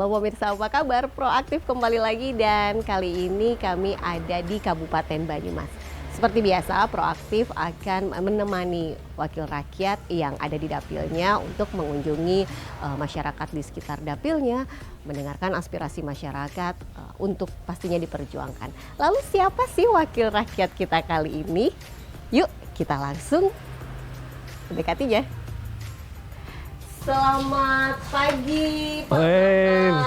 Halo pemirsa, apa kabar? Proaktif kembali lagi dan kali ini kami ada di Kabupaten Banyumas. Seperti biasa, Proaktif akan menemani wakil rakyat yang ada di dapilnya untuk mengunjungi masyarakat di sekitar dapilnya, mendengarkan aspirasi masyarakat untuk pastinya diperjuangkan. Lalu siapa sih wakil rakyat kita kali ini? Yuk kita langsung mendekatinya. Selamat pagi, Pak.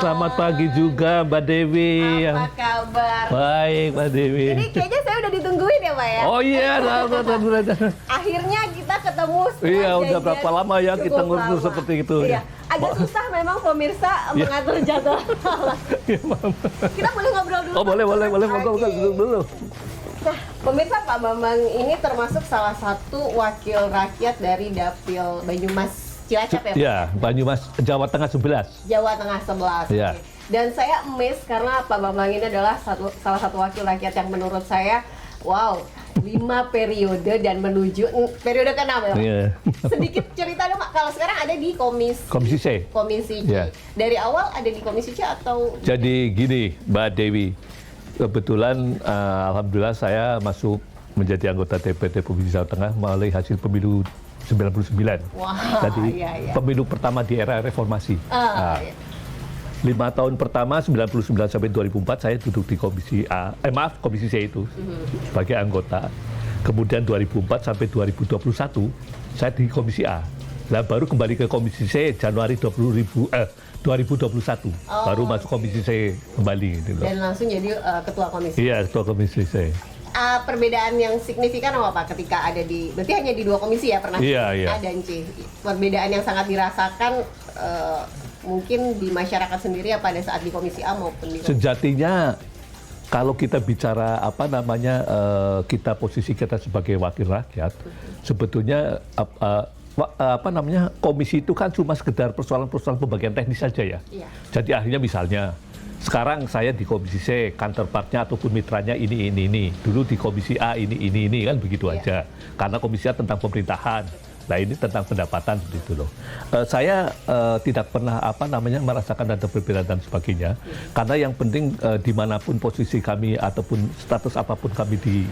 Selamat pagi juga, Mbak Dewi. Apa kabar? Baik, Mbak Dewi. Ini kayaknya saya udah ditungguin ya, Pak ya? Oh iya, Akhirnya kita ketemu. Iya, udah berapa lama ya kita ngurus seperti itu. Iya, agak susah memang pemirsa mengatur jadwal. Kita boleh ngobrol dulu? Oh, boleh, ngobrol dulu. Nah, pemirsa, Pak Bambang ini termasuk salah satu wakil rakyat dari Dapil Banyumas Cilacap ya, Pak? Iya, Banyumas, Jawa Tengah 11. Jawa Tengah 11. Iya. Okay. Dan saya amazed karena Pak Bambang ini adalah salah satu wakil rakyat yang menurut saya, wow, 5 periode dan menuju periode ke-6 ya, Pak? Iya. Sedikit cerita dong, Pak. Kalau sekarang ada di Komisi C. Komisi C. Iya. Dari awal ada di Komisi C atau? Jadi gini, Mbak Dewi. Kebetulan, alhamdulillah saya masuk menjadi anggota DPD Provinsi Jawa Tengah melalui hasil pemilu 99. Wah, Jadi iya. pemilu pertama di era reformasi. Iya. 5 tahun pertama 99 sampai 2004 saya duduk di Komisi C itu sebagai anggota. Kemudian 2004 sampai 2021 saya di Komisi A. Nah, baru kembali ke Komisi C Januari 2021. Baru masuk Komisi C kembali gitu. Dan langsung jadi ketua komisi. Iya, ketua Komisi C. Perbedaan yang signifikan apa Pak ketika ada berarti hanya di 2 komisi ya, pernah Iya. A dan C. Perbedaan yang sangat dirasakan mungkin di masyarakat sendiri ya pada saat di Komisi A maupun di Sejatinya kalau kita bicara kita posisi kita sebagai wakil rakyat, sebetulnya komisi itu kan cuma sekedar persoalan-persoalan pembagian teknis saja ya. Iya. Jadi akhirnya misalnya sekarang saya di Komisi C, counterpartnya ataupun mitranya ini. Dulu di Komisi A ini kan begitu aja. Karena Komisi A tentang pemerintahan. Nah ini tentang pendapatan begitu loh. Saya tidak pernah merasakan ada perbedaan dan sebagainya. Karena yang penting dimanapun posisi kami ataupun status apapun kami di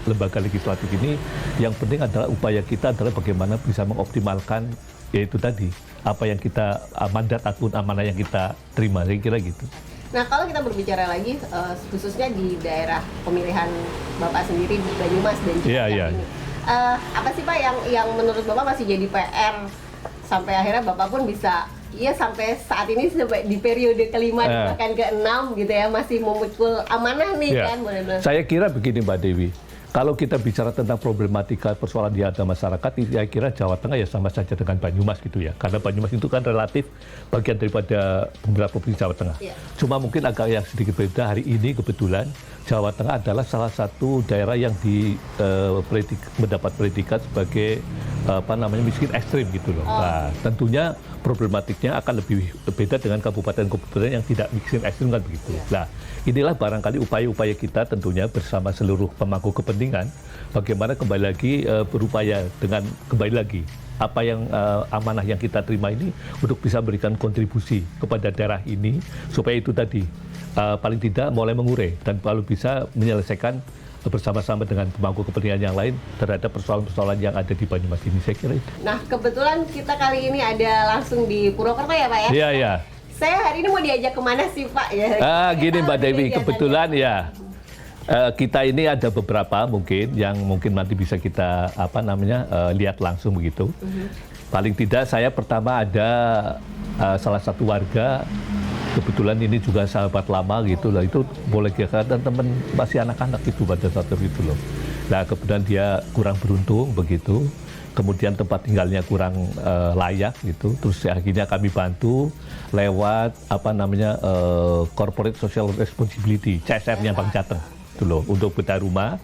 lembaga legislatif ini, yang penting adalah upaya kita adalah bagaimana bisa mengoptimalkan yaitu tadi apa yang kita mandat ataupun amanah yang kita terima, saya kira gitu. Nah, kalau kita berbicara lagi khususnya di daerah pemilihan Bapak sendiri di Banyumas dan Cilacap ini. Apa sih Pak yang menurut Bapak masih jadi PR sampai akhirnya Bapak pun bisa sampai saat ini sampai di periode ke-5 bahkan ke-6 gitu ya masih memikul amanah nih kan benar-benar. Saya kira begini Mbak Dewi. Kalau kita bicara tentang problematika persoalan di ada masyarakat, saya kira Jawa Tengah ya sama saja dengan Banyumas gitu ya. Karena Banyumas itu kan relatif bagian daripada pemerintah Provinsi Jawa Tengah. Yeah. Cuma mungkin agak yang sedikit berbeda hari ini kebetulan Jawa Tengah adalah salah satu daerah yang mendapat predikat sebagai miskin ekstrim gitu loh. Nah, tentunya problematiknya akan lebih beda dengan kabupaten-kabupaten yang tidak miskin ekstrim kan begitu. Nah, inilah barangkali upaya-upaya kita tentunya bersama seluruh pemangku kepentingan bagaimana kembali lagi berupaya dengan kembali lagi apa yang amanah yang kita terima ini untuk bisa memberikan kontribusi kepada daerah ini supaya itu tadi paling tidak mulai mengurai dan kalau bisa menyelesaikan bersama-sama dengan pemangku kepentingan yang lain terhadap persoalan-persoalan yang ada di Banyumas ini, saya kira itu. Nah, kebetulan kita kali ini ada langsung di Purwokerto ya Pak ya? Iya. Saya hari ini mau diajak kemana sih Pak? Gini Mbak Dewi, kebetulan ya kita ini ada beberapa yang mungkin nanti bisa kita lihat langsung begitu. Paling tidak saya pertama ada salah satu warga, kebetulan ini juga sahabat lama gitu loh, itu boleh dikatakan teman masih anak-anak itu pada saat itu loh. Nah kemudian dia kurang beruntung begitu, kemudian tempat tinggalnya kurang layak gitu, terus akhirnya kami bantu lewat Corporate Social Responsibility CSR-nya Bank Jateng itu loh untuk bedah rumah.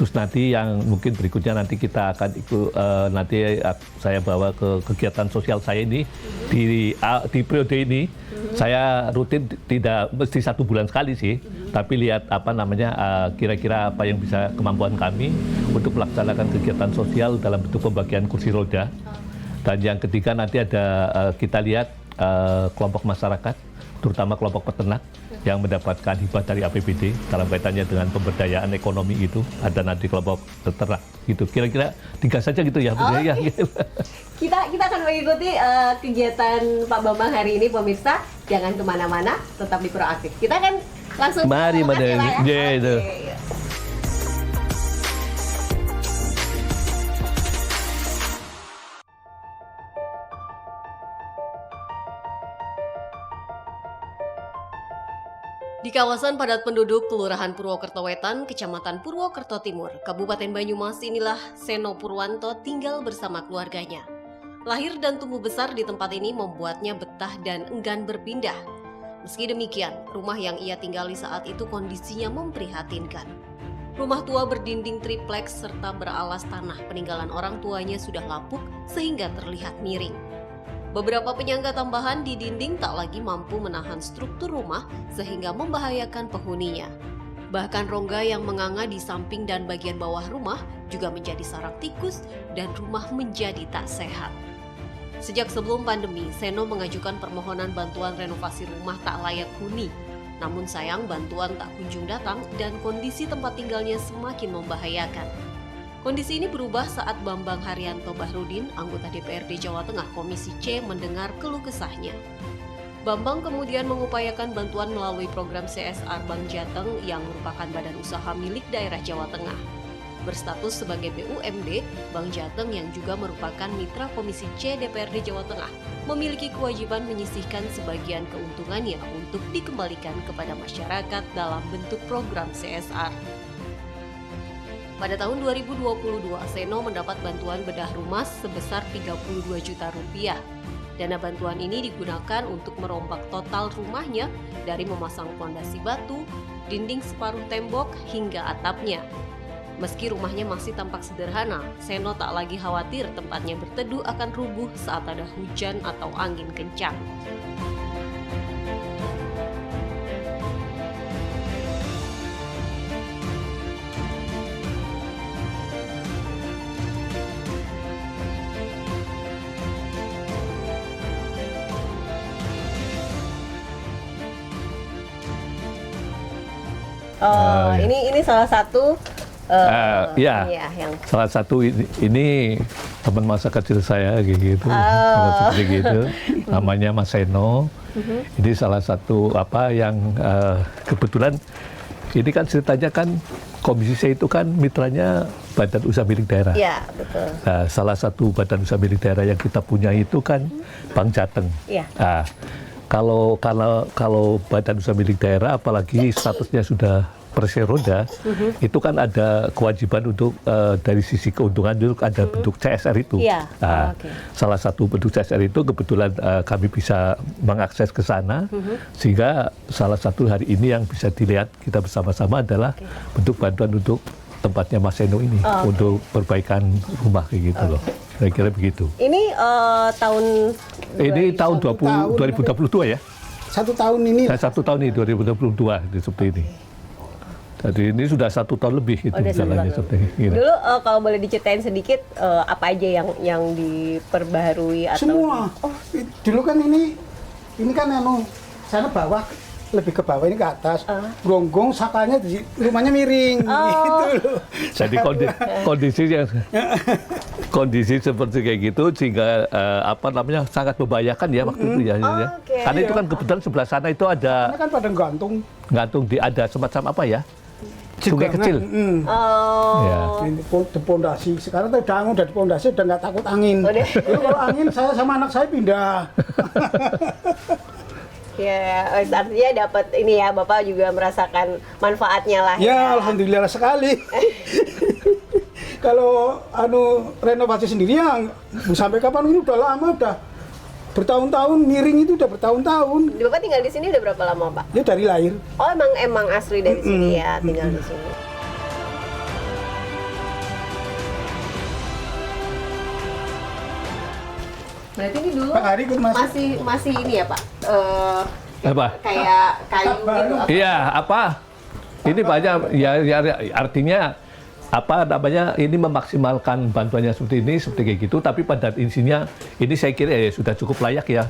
Terus nanti yang mungkin berikutnya nanti kita akan ikut saya bawa ke kegiatan sosial saya ini di periode ini. Saya rutin tidak mesti 1 bulan sekali sih, tapi lihat kira-kira apa yang bisa kemampuan kami untuk melaksanakan kegiatan sosial dalam bentuk pembagian kursi roda. Dan yang ketiga nanti ada kita lihat kelompok masyarakat terutama kelompok peternak yang mendapatkan hibah dari APBD dalam kaitannya dengan pemberdayaan ekonomi itu. Ada nanti kelompok peternak gitu. Kira-kira 3 saja gitu ya. Oh, Ya, okay. Kita akan mengikuti kegiatan Pak Bambang hari ini, pemirsa. Jangan kemana-mana, tetap di Proaktif. Kita akan langsung Mari, ke lokasi lah ya. gitu. Oke. Di kawasan padat penduduk Kelurahan Purwokerto Wetan, Kecamatan Purwokerto Timur, Kabupaten Banyumas inilah Seno Purwanto tinggal bersama keluarganya. Lahir dan tumbuh besar di tempat ini membuatnya betah dan enggan berpindah. Meski demikian, rumah yang ia tinggali saat itu kondisinya memprihatinkan. Rumah tua berdinding tripleks serta beralas tanah peninggalan orang tuanya sudah lapuk sehingga terlihat miring. Beberapa penyangga tambahan di dinding tak lagi mampu menahan struktur rumah sehingga membahayakan penghuninya. Bahkan rongga yang menganga di samping dan bagian bawah rumah juga menjadi sarang tikus dan rumah menjadi tak sehat. Sejak sebelum pandemi, Seno mengajukan permohonan bantuan renovasi rumah tak layak huni. Namun sayang bantuan tak kunjung datang dan kondisi tempat tinggalnya semakin membahayakan. Kondisi ini berubah saat Bambang Haryanto Bahrudin, anggota DPRD Jawa Tengah Komisi C, mendengar keluh kesahnya. Bambang kemudian mengupayakan bantuan melalui program CSR Bank Jateng yang merupakan badan usaha milik daerah Jawa Tengah. Berstatus sebagai BUMD, Bank Jateng yang juga merupakan mitra Komisi C DPRD Jawa Tengah memiliki kewajiban menyisihkan sebagian keuntungannya untuk dikembalikan kepada masyarakat dalam bentuk program CSR. Pada tahun 2022, Seno mendapat bantuan bedah rumah sebesar 32 juta rupiah. Dana bantuan ini digunakan untuk merombak total rumahnya dari memasang fondasi batu, dinding separuh tembok, hingga atapnya. Meski rumahnya masih tampak sederhana, Seno tak lagi khawatir tempatnya berteduh akan rubuh saat ada hujan atau angin kencang. Oh, ya. ini salah satu ya, yang salah satu ini teman masa kecil saya gitu, seperti gitu. Namanya Mas Seno. Ini salah satu apa yang kebetulan ini kan ceritanya kan Komisi C itu kan mitranya Badan Usaha Milik Daerah. Ya, betul. Nah, salah satu Badan Usaha Milik Daerah yang kita punya itu kan Bank Jateng. Ya. Nah, kalau Badan Usaha Milik Daerah, apalagi statusnya sudah perseroda, itu kan ada kewajiban untuk dari sisi keuntungan itu ada bentuk CSR itu. Iya. Nah, salah satu bentuk CSR itu kebetulan kami bisa mengakses ke sana, sehingga salah satu hari ini yang bisa dilihat kita bersama-sama adalah bentuk bantuan untuk tempatnya Mas Seno ini untuk perbaikan rumah kayak gitu loh. Saya kira begitu. Ini Ini tahun 2022 ya? 1 tahun ini. Nah, 1 tahun ini 2022 seperti ini. Jadi ini sudah 1 tahun lebih itu jalannya seperti ini. Dulu kalau boleh diceritain sedikit apa aja yang diperbaharui atau Semua. Dulu kan ini kan sana bawah, lebih ke bawah ini ke atas. Gonggong sakanya di rumahnya miring gitu loh. Jadi kondisi seperti kayak gitu sehingga sangat membahayakan ya waktu itu ya. Karena itu kan kebetulan sebelah sana itu ada Ini kan pada gantung ada semacam apa ya? Sungai kecil. Ya. Ini pondasi. Sekarang udah di pondasi, udah nggak takut angin. Dulu kalau angin saya sama anak saya pindah. Ya, artinya dapat ini ya, Bapak juga merasakan manfaatnya lah. Ya, alhamdulillah sekali. Kalau renovasi sendiri ya sampai kapan ini udah lama, udah bertahun-tahun, miring itu udah bertahun-tahun. Bapak tinggal di sini udah berapa lama, Pak? Ya dari lahir. Oh, emang asli dari sini ya, tinggal di sini. Berarti ini dulu Pak Hari ikut masuk. masih ini ya, Pak? Apa? Kayak kayu gitu. Iya, apa? Ini banyak ya artinya apa namanya ini memaksimalkan bantuannya seperti ini seperti kayak gitu, tapi pada intinya ini saya kira ya sudah cukup layak ya.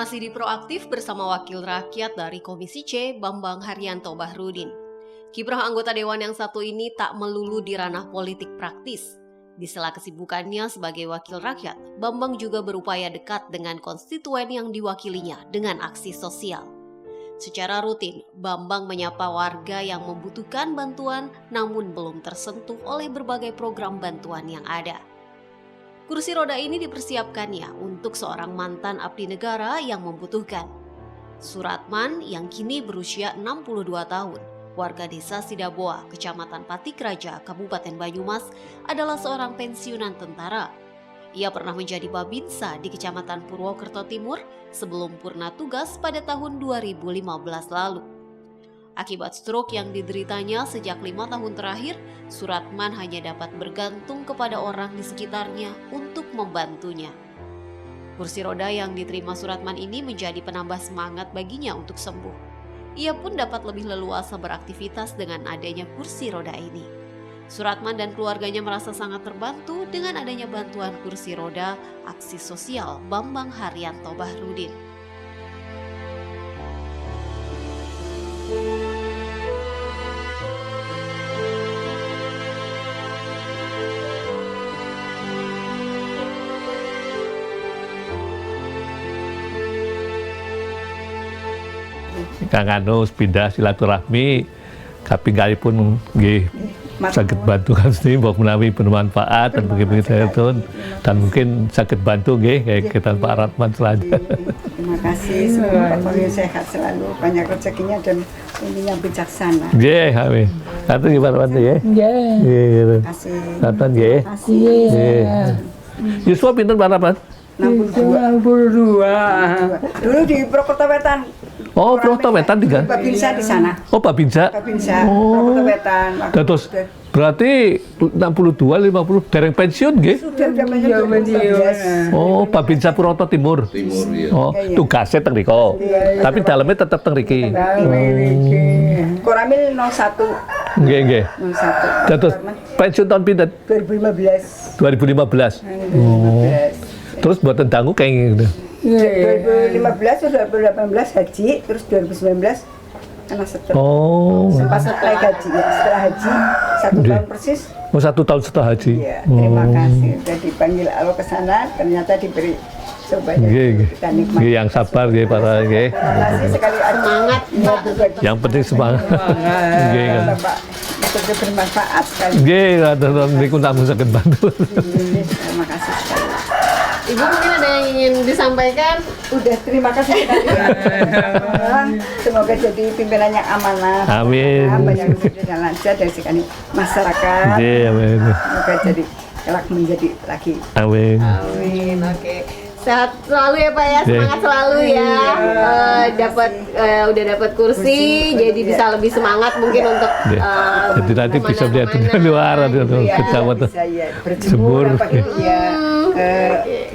Masih di Proaktif bersama Wakil Rakyat dari Komisi C, Bambang Haryanto Bahrudin. Kiprah anggota Dewan yang satu ini tak melulu di ranah politik praktis. Di sela kesibukannya sebagai Wakil Rakyat, Bambang juga berupaya dekat dengan konstituen yang diwakilinya dengan aksi sosial. Secara rutin, Bambang menyapa warga yang membutuhkan bantuan namun belum tersentuh oleh berbagai program bantuan yang ada. Kursi roda ini dipersiapkannya untuk seorang mantan abdi negara yang membutuhkan. Suratman yang kini berusia 62 tahun, warga desa Sidaboa, Kecamatan Patikraja, Kabupaten Banyumas, adalah seorang pensiunan tentara. Ia pernah menjadi Babinsa di Kecamatan Purwokerto Timur sebelum purna tugas pada tahun 2015 lalu. Akibat stroke yang dideritanya sejak 5 tahun terakhir, Suratman hanya dapat bergantung kepada orang di sekitarnya untuk membantunya. Kursi roda yang diterima Suratman ini menjadi penambah semangat baginya untuk sembuh. Ia pun dapat lebih leluasa beraktivitas dengan adanya kursi roda ini. Suratman dan keluarganya merasa sangat terbantu dengan adanya bantuan kursi roda aksi sosial Bambang Haryanto Bahrudin. Kang Anus pindah silaturahmi, kapinggalipun nggih saged bantu kami mbok menawi bermanfaat dan begitu dan mungkin saged bantu nggih kegiatan Pak Ratman selanjutnya. Terima kasih, semoga Pak Polri sehat selalu, banyak rezekinya dan intinya bijaksana. Nggih, amin. Satu nggih Pak Ratman nggih. Nggih. Terima kasih. Ratman nggih. Terima kasih. Nggih. Yuswa pinten Pak Ratman? 62. Dulu di Purwokerto Wetan. Oh, Purwokerto Wetan juga. Babinsa di sana. Oh, Babinsa. Babinsa, Oh. Purwokerto Wetan. Terus berarti 62 50 dereng pensiun nggih? Sudah pensiun. Oh, Babinsa Purwokerto Timur. Oh, tugasnya teng riko. Tapi dalamnya tetap teng riki. Koramil 01. Nggih, nggih. 01. Terus pensiun tahun pinten? 2015. 2015. Oh. Terus buatan dangu kayak gitu. 2015 terus 2018 haji, terus 2019 kena stroke. Oh. Pas setelah haji, ya. Setelah haji 1 tahun persis. Oh, 1 tahun setelah haji. Iya, terima kasih. Sudah dipanggil Allah ke sana, ternyata diberi cobanya. Nggih, nggih. Kita nikmati. Nggih, yang sabar nggih para nggih. Terima kasih sekali semangat. Iya, berbagi. Yang penting semangat. Nggih. Bapak, itu bermanfaat sekali. Nggih, kadang niku namung saged bantu. Terima kasih sekali. Ibu mungkin ada yang ingin disampaikan? Udah, terima kasih sekali. Semoga jadi pimpinan yang amanah. Amin. Banyak rezeki dan lancar dari sekali masyarakat. Nggih, amin. Semoga jadi kelak menjadi lagi. Amin. Amin, oke. Sehat selalu ya Pak ya, Iya. semangat selalu ya. Udah dapat kursi, jadi bisa lebih semangat mungkin untuk Jadi nanti bisa lihat di luar atau kecamatan. Bisa ya berjemur apa gitu ya.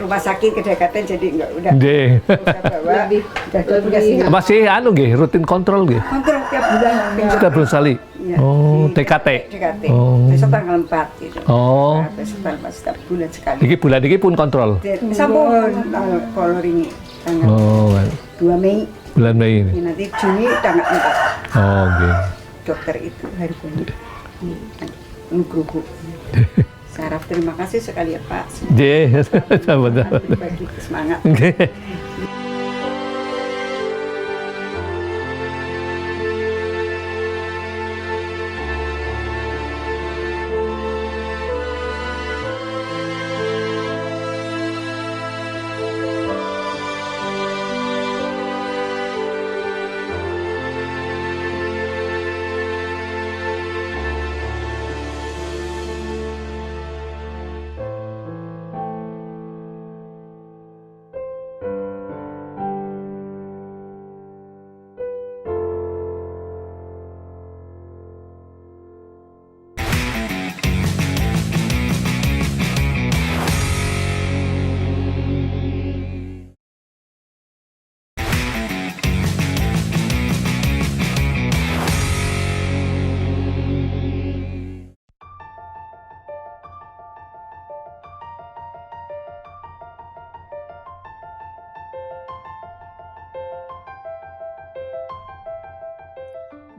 Rumah sakit kedekatan jadi enggak udah Nggih. bawa udah tugas Masih anu nggih, rutin kontrol nggih. kontrol tiap bulan Setiap bulan sekali. Iya. Oh, TKT. DKT. Oh. Besok tanggal 4 gitu. Oh. Besok tanggal 4 setiap bulan sekali. Iki bulan iki pun kontrol. Sampun tanggal coloring tanggal Oh, 2 Mei. bulan Mei ini. Ini nanti Juni tanggal 4. Oh, nggih. Dokter itu hari ini. Nugroho. Saraf, terima kasih sekali ya Pak. Nggih, sama-sama. Bagi semangat. Nggih.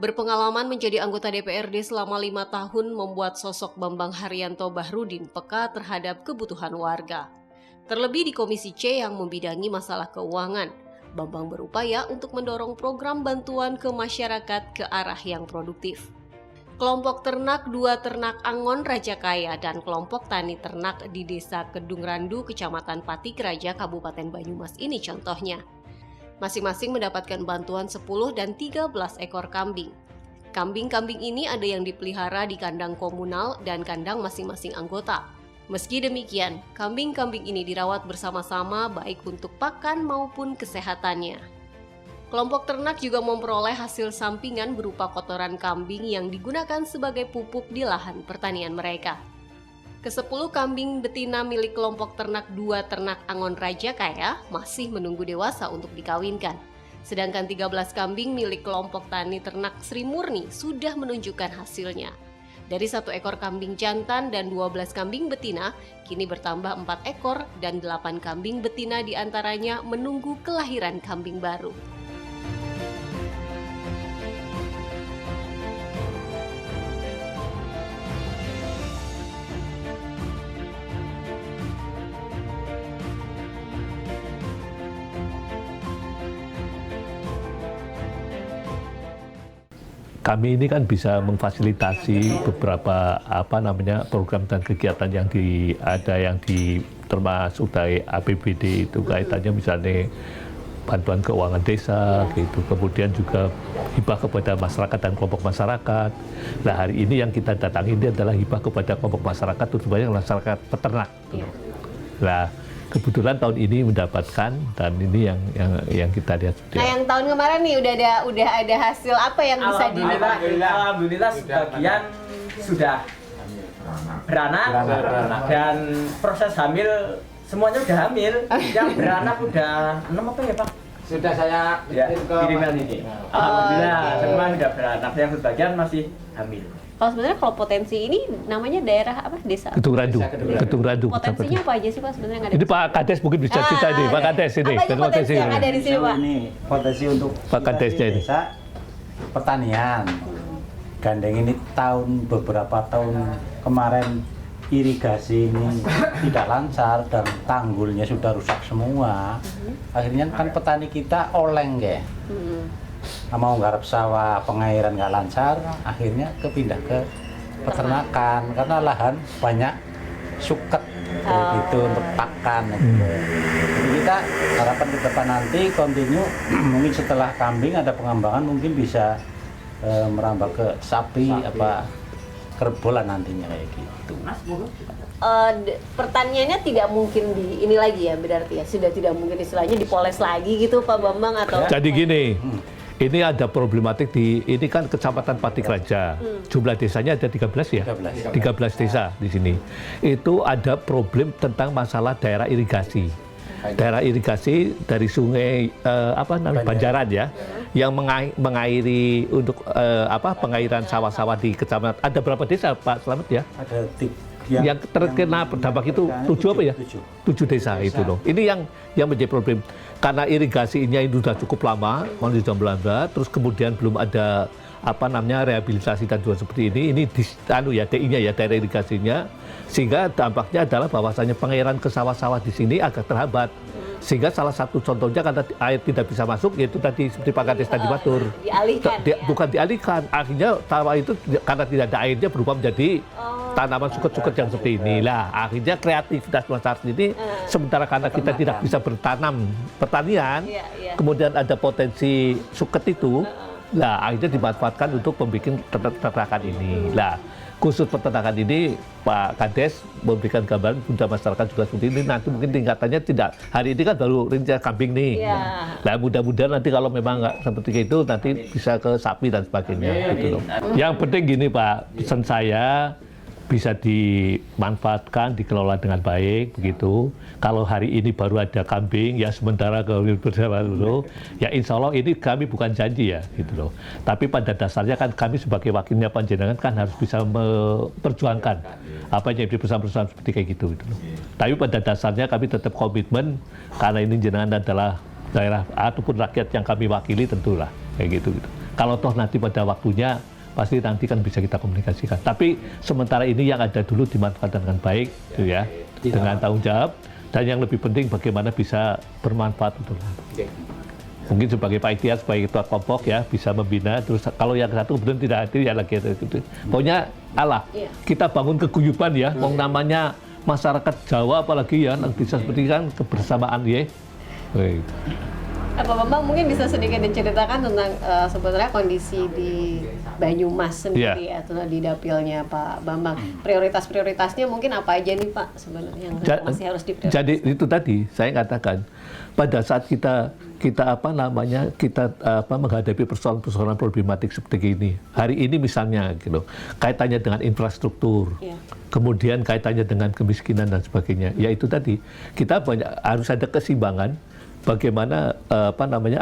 Berpengalaman menjadi anggota DPRD selama 5 tahun membuat sosok Bambang Haryanto Bahrudin peka terhadap kebutuhan warga. Terlebih di Komisi C yang membidangi masalah keuangan, Bambang berupaya untuk mendorong program bantuan ke masyarakat ke arah yang produktif. Kelompok ternak 2 Ternak Angon Rajakaya dan kelompok tani ternak di Desa Kedung Randu, Kecamatan Patik Raja, Kabupaten Banyumas ini contohnya. Masing-masing mendapatkan bantuan 10 dan 13 ekor kambing. Kambing-kambing ini ada yang dipelihara di kandang komunal dan kandang masing-masing anggota. Meski demikian, kambing-kambing ini dirawat bersama-sama baik untuk pakan maupun kesehatannya. Kelompok ternak juga memperoleh hasil sampingan berupa kotoran kambing yang digunakan sebagai pupuk di lahan pertanian mereka. Ke-10 kambing betina milik kelompok ternak 2 Ternak Angon Rajakaya masih menunggu dewasa untuk dikawinkan. Sedangkan 13 kambing milik kelompok tani ternak Sri Murni sudah menunjukkan hasilnya. Dari 1 ekor kambing jantan dan 12 kambing betina, kini bertambah 4 ekor dan 8 kambing betina diantaranya menunggu kelahiran kambing baru. Kami ini kan bisa memfasilitasi beberapa program dan kegiatan yang termasuk dari APBD itu kaitannya misalnya bantuan keuangan desa gitu, kemudian juga hibah kepada masyarakat dan kelompok masyarakat. Nah hari ini yang kita datangi ini adalah hibah kepada kelompok masyarakat, terutama masyarakat peternak. Iya. Nah kebetulan tahun ini mendapatkan dan ini yang kita lihat. Nah yang tahun kemarin nih udah ada hasil apa yang bisa dinikmati? Alhamdulillah sebagian sudah beranak dan proses hamil semuanya udah hamil. Yang beranak udah 6 apa ya Pak? Sudah saya kiriman ini. Alhamdulillah semua sudah beranak, yang sebagian masih hamil. Kalau sebenarnya kalau potensi ini namanya daerah apa? Desa? Kedung Randu. Potensinya apa aja sih Pak sebenarnya yang ada? Ini Pak Kades mungkin bisa cerita ini, Pak Kades ini. Apa aja potensi yang ada di sini Pak? Ini potensi untuk Pak Kadesnya ini. desa pertanian. Gandeng ini beberapa tahun kemarin irigasi ini tidak lancar dan tanggulnya sudah rusak semua. Akhirnya kan petani kita oleng ya. Mau garap sawah, pengairan nggak lancar, akhirnya kepindah ke peternakan karena lahan banyak suket itu untuk pakan. Gitu. Jadi kita harapan ke depan nanti continue mungkin setelah kambing ada pengembangan mungkin bisa merambah ke sapi apa kerbolan nantinya kayak gitu. Pertaniannya tidak mungkin di ini lagi ya berarti ya sudah tidak mungkin istilahnya dipoles lagi gitu Pak Bambang atau? Jadi gini. Ini ada problematik ini kan Kecamatan Patik Raja. Jumlah desanya ada 13 ya? 13 desa di sini. Itu ada problem tentang masalah daerah irigasi. Daerah irigasi dari sungai Banjaran ya, yang mengairi untuk pengairan sawah-sawah di kecamatan. Ada berapa desa Pak Slamet ya? Ada yang terkena dampak itu 7 apa ya? 7 desa itu loh. Ini yang menjadi problem. Karena irigasinya itu sudah cukup lama, tahun 19, terus kemudian belum ada rehabilitasi dan juga seperti ini DI-nya ya, daerah irigasinya, sehingga dampaknya adalah bahwasanya pengairan ke sawah-sawah di sini agak terhambat. Sehingga salah satu contohnya karena air tidak bisa masuk, yaitu tadi seperti Pak Kades tadi matur. Dialihkan Bukan dialihkan, akhirnya sawah itu karena tidak ada airnya berubah menjadi tanaman suket-suket yang seperti ini. Lah, akhirnya kreativitas masyarakat ini sementara karena kita tidak bisa bertanam pertanian, kemudian ada potensi suket itu, lah akhirnya dimanfaatkan untuk membuat peternakan ini. Lah, khusus peternakan ini Pak Kades memberikan gambaran sudah masyarakat juga seperti ini. Nanti mungkin tingkatannya tidak, hari ini kan baru rincian kambing nih. Nah mudah-mudahan nanti kalau memang nggak seperti itu nanti bisa ke sapi dan sebagainya gitu loh. Yang penting gini Pak, pesan saya bisa dimanfaatkan, dikelola dengan baik begitu. Kalau hari ini baru ada kambing, ya sementara bersama dulu, ya insya Allah ini kami bukan janji ya gitu loh. Tapi pada dasarnya kan kami sebagai wakilnya panjenengan kan harus bisa memperjuangkan apa yang di perusahaan-perusahaan seperti kayak gitu loh. Tapi pada dasarnya kami tetap komitmen karena ini jenengan adalah daerah ataupun rakyat yang kami wakili tentulah kayak gitu. Kalau toh nanti pada waktunya pasti nanti kan bisa kita komunikasikan. Tapi sementara ini yang ada dulu dimanfaatkan dengan baik, gitu ya, dengan tanggung jawab. Dan yang lebih penting bagaimana bisa bermanfaat untuk mungkin sebagai panitia, sebagai ketua kelompok ya bisa membina. Terus kalau yang satu kemudian tidak hadir ya lagi gitu. Pokoknya kita bangun keguyuban ya. Wong namanya masyarakat Jawa apalagi ya, bisa seperti kan kebersamaan ya. Pak Bambang mungkin bisa sedikit diceritakan tentang sebenarnya kondisi di Banyumas sendiri atau di dapilnya Pak Bambang. Prioritas-prioritasnya mungkin apa aja nih Pak sebenarnya yang masih harus diprioritaskan? Jadi itu tadi saya katakan pada saat kita menghadapi persoalan-persoalan problematik seperti ini. Hari ini misalnya gitu, kaitannya dengan infrastruktur. Kemudian kaitannya dengan kemiskinan dan sebagainya. Ya itu tadi kita harus ada keseimbangan. Bagaimana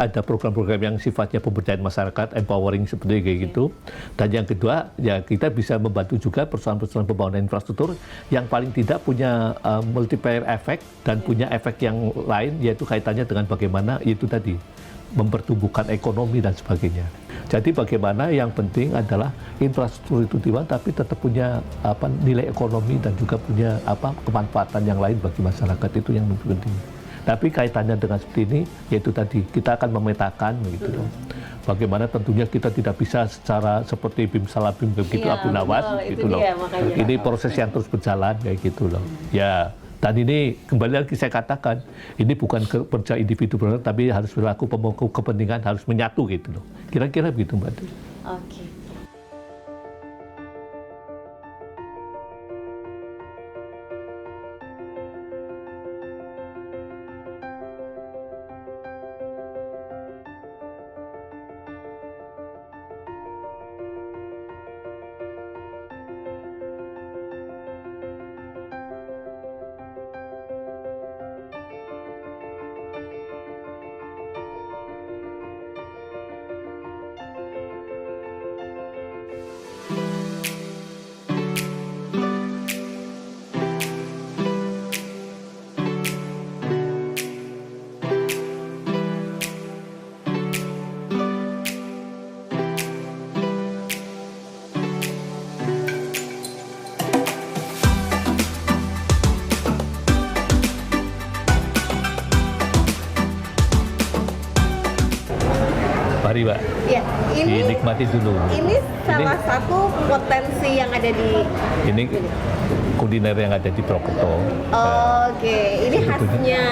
ada program-program yang sifatnya pemberdayaan masyarakat, empowering seperti kayak gitu. Dan yang kedua, ya kita bisa membantu juga persoalan-persoalan pembangunan infrastruktur yang paling tidak punya multiplier effect dan punya efek yang lain, yaitu kaitannya dengan bagaimana itu tadi mempertumbuhkan ekonomi dan sebagainya. Jadi bagaimana yang penting adalah infrastruktur itu dibangun tapi tetap punya nilai ekonomi dan juga punya kemanfaatan yang lain bagi masyarakat, itu yang lebih penting. Tapi kaitannya dengan seperti ini, yaitu tadi kita akan memetakan gitu dong. Bagaimana tentunya kita tidak bisa secara seperti bim salabim begitu Abu Nawas gitu loh. Ini proses yang terus berjalan kayak gitu loh. Ya, dan ini kembali lagi saya katakan, ini bukan kerja individu tapi harus berlaku pemangku kepentingan, harus menyatu gitu loh. Kira-kira begitu Mbak. Oke. Mari Mbak, Ya, dinikmati dulu. Ini salah satu potensi yang ada di Ini kuliner yang ada di Purwokerto. Oke, ini khasnya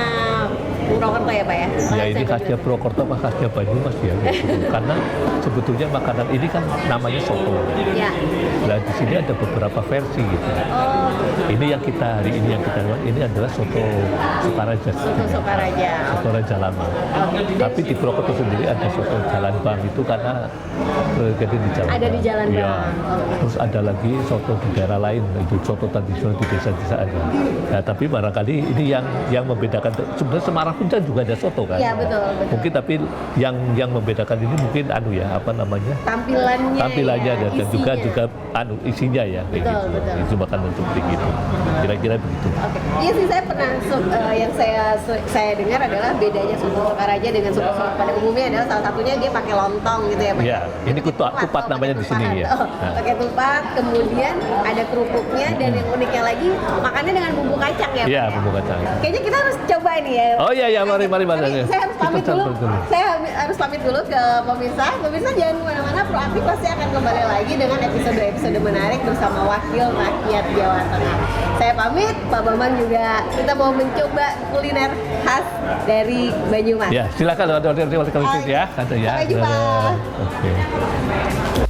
Purwokerto ya Pak ya? Ya ini khasnya Purwokerto apa khasnya Banyumas ya gitu. Karena sebetulnya makanan ini kan namanya soto. Ya. Nah di sini ada beberapa versi gitu. Ini yang kita hari ini yang kita buat ini adalah soto Sukaraja. Soto Sukaraja. Soto Raja Lama. Tapi di Purwokerto sendiri ada soto Jalan Bang itu karena jadi di Jalan. Ada di Jalan ya. Bang. Terus ada lagi soto di daerah lain itu soto tradisional di desa-desa ada. Nah tapi barangkali ini yang membedakan. Sebenarnya Semarang pun juga ada soto kan. Iya betul. Mungkin tapi yang membedakan ini mungkin tampilannya ya, dan juga isinya ya kayak betul, gitu. betul. Itu makanan seperti gitu. Kira-kira begitu. Oke. Iya sih saya pernah yang saya dengar adalah bedanya soto Sukaraja dengan soto pada umumnya adalah salah satunya dia pakai lontong gitu ya Pak. Iya, ini kupat namanya di sini ya. Pakai tupat, kemudian ada kerupuknya dan yang uniknya lagi makannya dengan bumbu kacang ya Pak. Iya, bumbu kacang. Kayaknya kita harus coba ini ya. Oh iya mari. Saya harus pamit dulu. Saya harus pamit dulu ke pemirsa. Pemirsa jangan kemana-mana. Proaktif pasti akan kembali lagi dengan episode menarik bersama Wakil Rakyat Jawa Tengah. Saya pamit, Pak Bambang juga. Kita mau mencoba kuliner khas dari Banyumas. Ya, silakan kalau ya. Ada ya. Sampai jumpa. Oke.